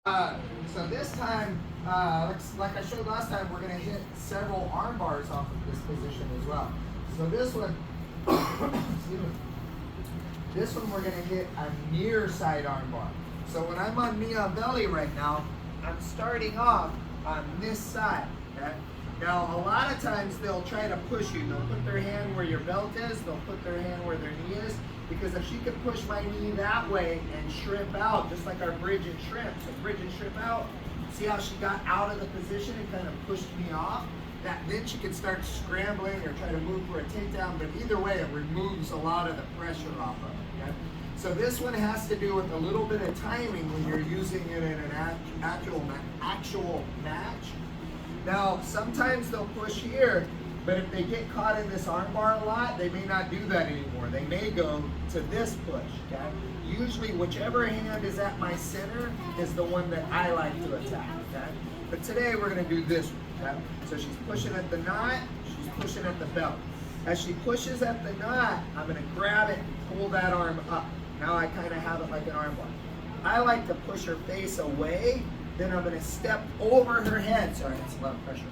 Uh, so this time, like I showed last time, we're going to hit several arm bars off of this position as well. So this one, excuse me, this one we're going to hit a near side arm bar. So when I'm on knee on belly right now, I'm starting off on this side. Okay? Now a lot of times they'll try to push you. They'll put their hand where your belt is. They'll put their hand where their knee is. Because if she could push my knee that way and shrimp out, just like our bridge and shrimp. So bridge and shrimp out. See how she got out of the position and kind of pushed me off? Then she could start scrambling or try to move for a takedown. But either way, it removes a lot of the pressure off of it. Okay? So this one has to do with a little bit of timing when you're using it in an actual match. Now, sometimes they'll push here, but if they get caught in this arm bar a lot, they may not do that anymore. They may go to this push, okay? Usually, whichever hand is at my center is the one that I like to attack, okay? But today, we're gonna do this one, okay? So she's pushing at the knot, she's pushing at the belt. As she pushes at the knot, I'm gonna grab it and pull that arm up. Now I kind of have it like an arm bar. I like to push her face away, then I'm gonna step over her head. Sorry, that's a lot of pressure.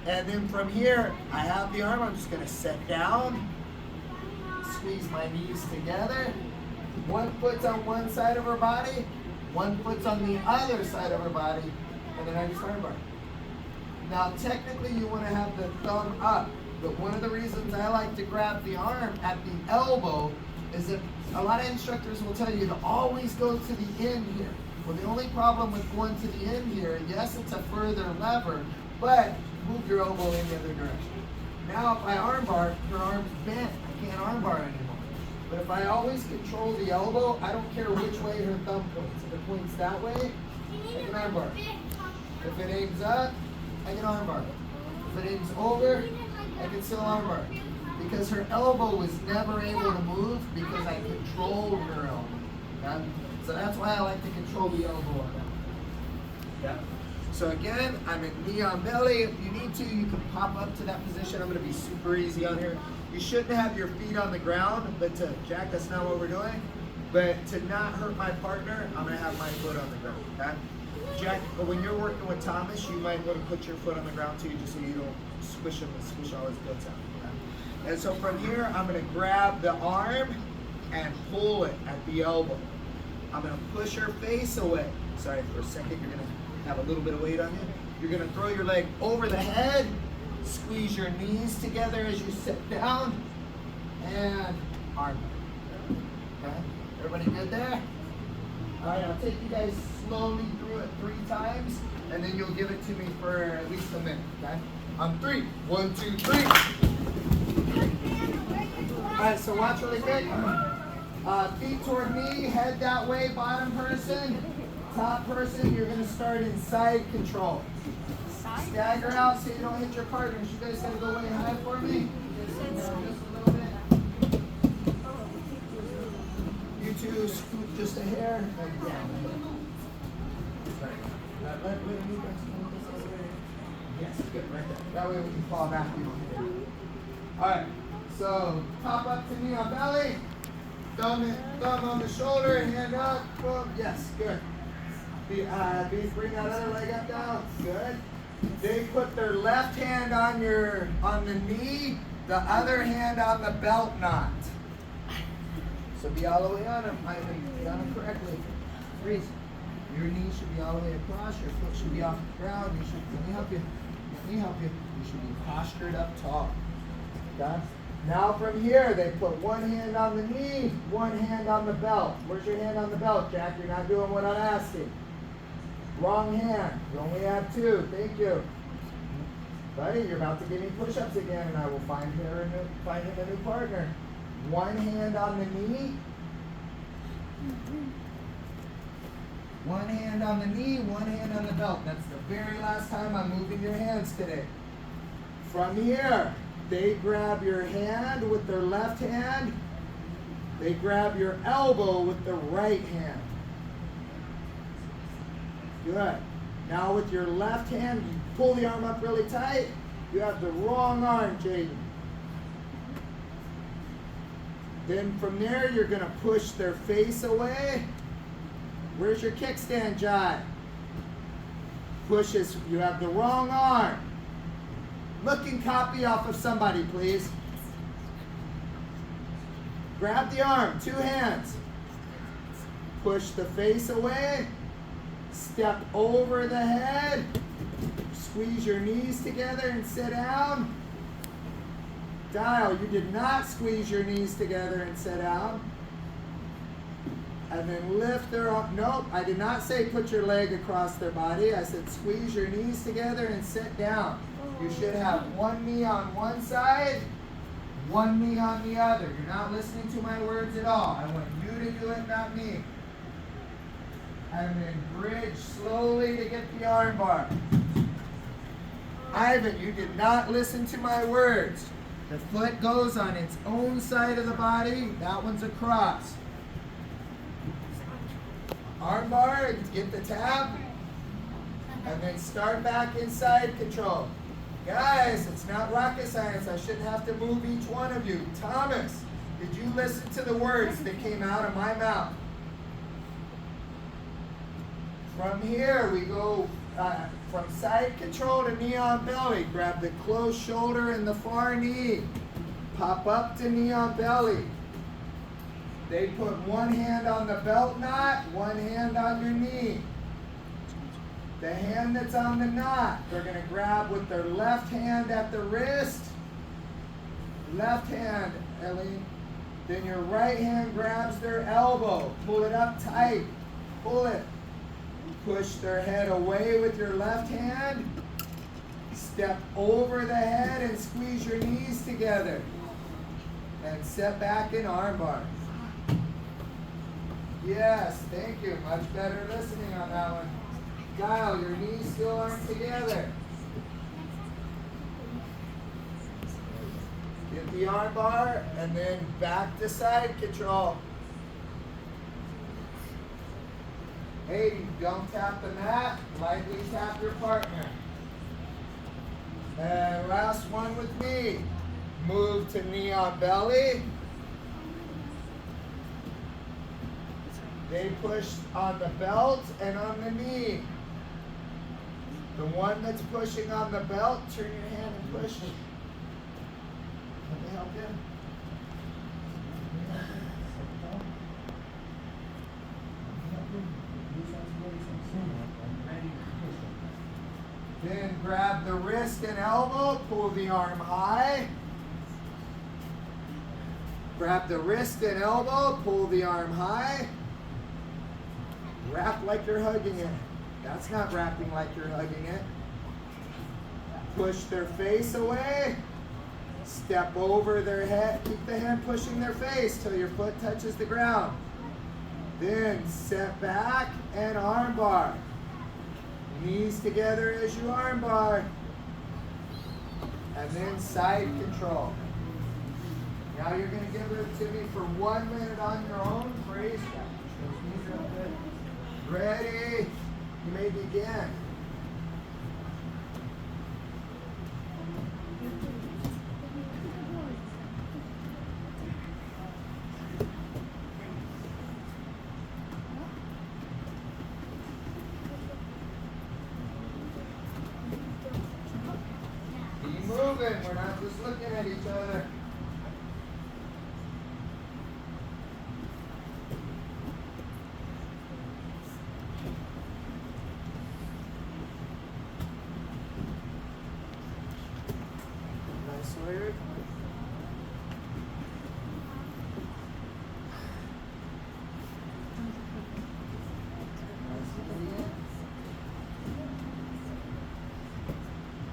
And then from here, I have the arm, I'm just gonna set down, squeeze my knees together. One foot's on one side of her body, one foot's on the other side of her body, and then I just arm bar. Now technically you wanna have the thumb up, but one of the reasons I like to grab the arm at the elbow is that a lot of instructors will tell you to always go to the end here. Well, the only problem with going to the end here, yes, it's a further lever, but move your elbow in the other direction. Now, if I armbar, her arm's bent. I can't armbar anymore. But if I always control the elbow, I don't care which way her thumb points. If it points that way, I can armbar. If it aims up, I can armbar. If it aims over, I can still armbar. Because her elbow was never able to move because I controlled her elbow. Okay? So that's why I like to control the elbow on that. Yeah. So again, I'm at knee on belly. If you need to, you can pop up to that position. I'm going to be super easy on here. You shouldn't have your feet on the ground, but Jack, that's not what we're doing. But to not hurt my partner, I'm going to have my foot on the ground. Okay? Jack, but when you're working with Thomas, you might want to put your foot on the ground too, just so you don't squish him and squish all his guts out. Okay? And so from here, I'm going to grab the arm and pull it at the elbow. I'm going to push her face away. Sorry, for a second, you're going to have a little bit of weight on you. You're going to throw your leg over the head, squeeze your knees together as you sit down, and arm. Okay? Everybody good there? All right, I'll take you guys slowly through it 3 times, and then you'll give it to me for at least a minute, okay? On 3. 1, 2, 3. All right, so watch really quick. Feet toward me, head that way, bottom person. Top person, you're going to start in side control. Stagger out so you don't hit your partners. You guys got to go way high for me. Just a little bit. You two scoot just a hair and down. Yes, good, right there. That way when you fall back, you don't hit it. All right, so pop up to knee on belly. Thumb on the shoulder, hand up, boom. Yes, good. Bring that other leg up now. Good. They put their left hand on the knee, the other hand on the belt knot. So be all the way on them. Be on them correctly. Freeze. Your knee should be all the way across. Your foot should be off the ground. Let me help you. You should be postured up tall. Okay? Now from here, they put one hand on the knee, one hand on the belt. Where's your hand on the belt, Jack? You're not doing what I'm asking. Wrong hand. You only have 2. Thank you. Buddy, you're about to give me push-ups again, and I will find him a new partner. One hand on the knee. One hand on the knee, one hand on the belt. That's the very last time I'm moving your hands today. From here, they grab your hand with their left hand. They grab your elbow with the right hand. Good. Now with your left hand, you pull the arm up really tight. You have the wrong arm, Jaden. Then from there, you're going to push their face away. Where's your kickstand, Jai? Pushes, you have the wrong arm. Look and copy off of somebody, please. Grab the arm, 2 hands. Push the face away. Step over the head. Squeeze your knees together and sit down. Dial, you did not squeeze your knees together and sit down. And then lift their arm. Nope, I did not say put your leg across their body. I said squeeze your knees together and sit down. You should have one knee on one side, one knee on the other. You're not listening to my words at all. I want you to do it, not me. And then bridge slowly to get the arm bar. Ivan, you did not listen to my words. The foot goes on its own side of the body. That one's across. Arm bar, get the tab. And then start back in side control. Guys, it's not rocket science. I shouldn't have to move each one of you. Thomas, did you listen to the words that came out of my mouth? From here, we go from side control to knee on belly. Grab the close shoulder and the far knee. Pop up to knee on belly. They put one hand on the belt knot, one hand on your knee. The hand that's on the knot, they're going to grab with their left hand at the wrist. Left hand, Ellie. Then your right hand grabs their elbow. Pull it up tight. Pull it. Push their head away with your left hand. Step over the head and squeeze your knees together. And set back in armbar. Yes, thank you. Much better listening on that one. Kyle, your knees still aren't together. Get the arm bar and then back to side control. Hey, don't tap the mat, lightly tap your partner. And last one with me. Move to knee on belly. They push on the belt and on the knee. The one that's pushing on the belt, turn your hand and push it. Let me help you. Then grab the wrist and elbow, pull the arm high. Grab the wrist and elbow, pull the arm high. Wrap like you're hugging it. That's not wrapping like you're hugging it. Push their face away. Step over their head. Keep the hand pushing their face till your foot touches the ground. Then set back and arm bar. Knees together as you arm bar. And then side control. Now you're going to give it to me for 1 minute on your own. Praise God. Those knees are up good. Ready? You may begin. Keep moving. We're not just looking at each other. Sawyer.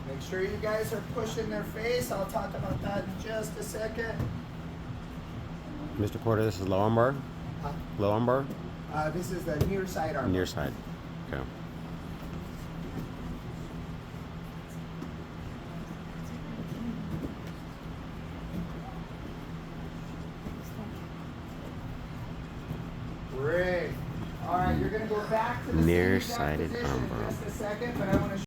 Make sure you guys are pushing their face. I'll talk about that in just a second. Mr. Porter, this is low armbar? Huh? Low armbar? This is the near side arm. Near side. Okay. Great. All right, you're going to go back to the Near-sided armbar. armbar. Just a second, but I want to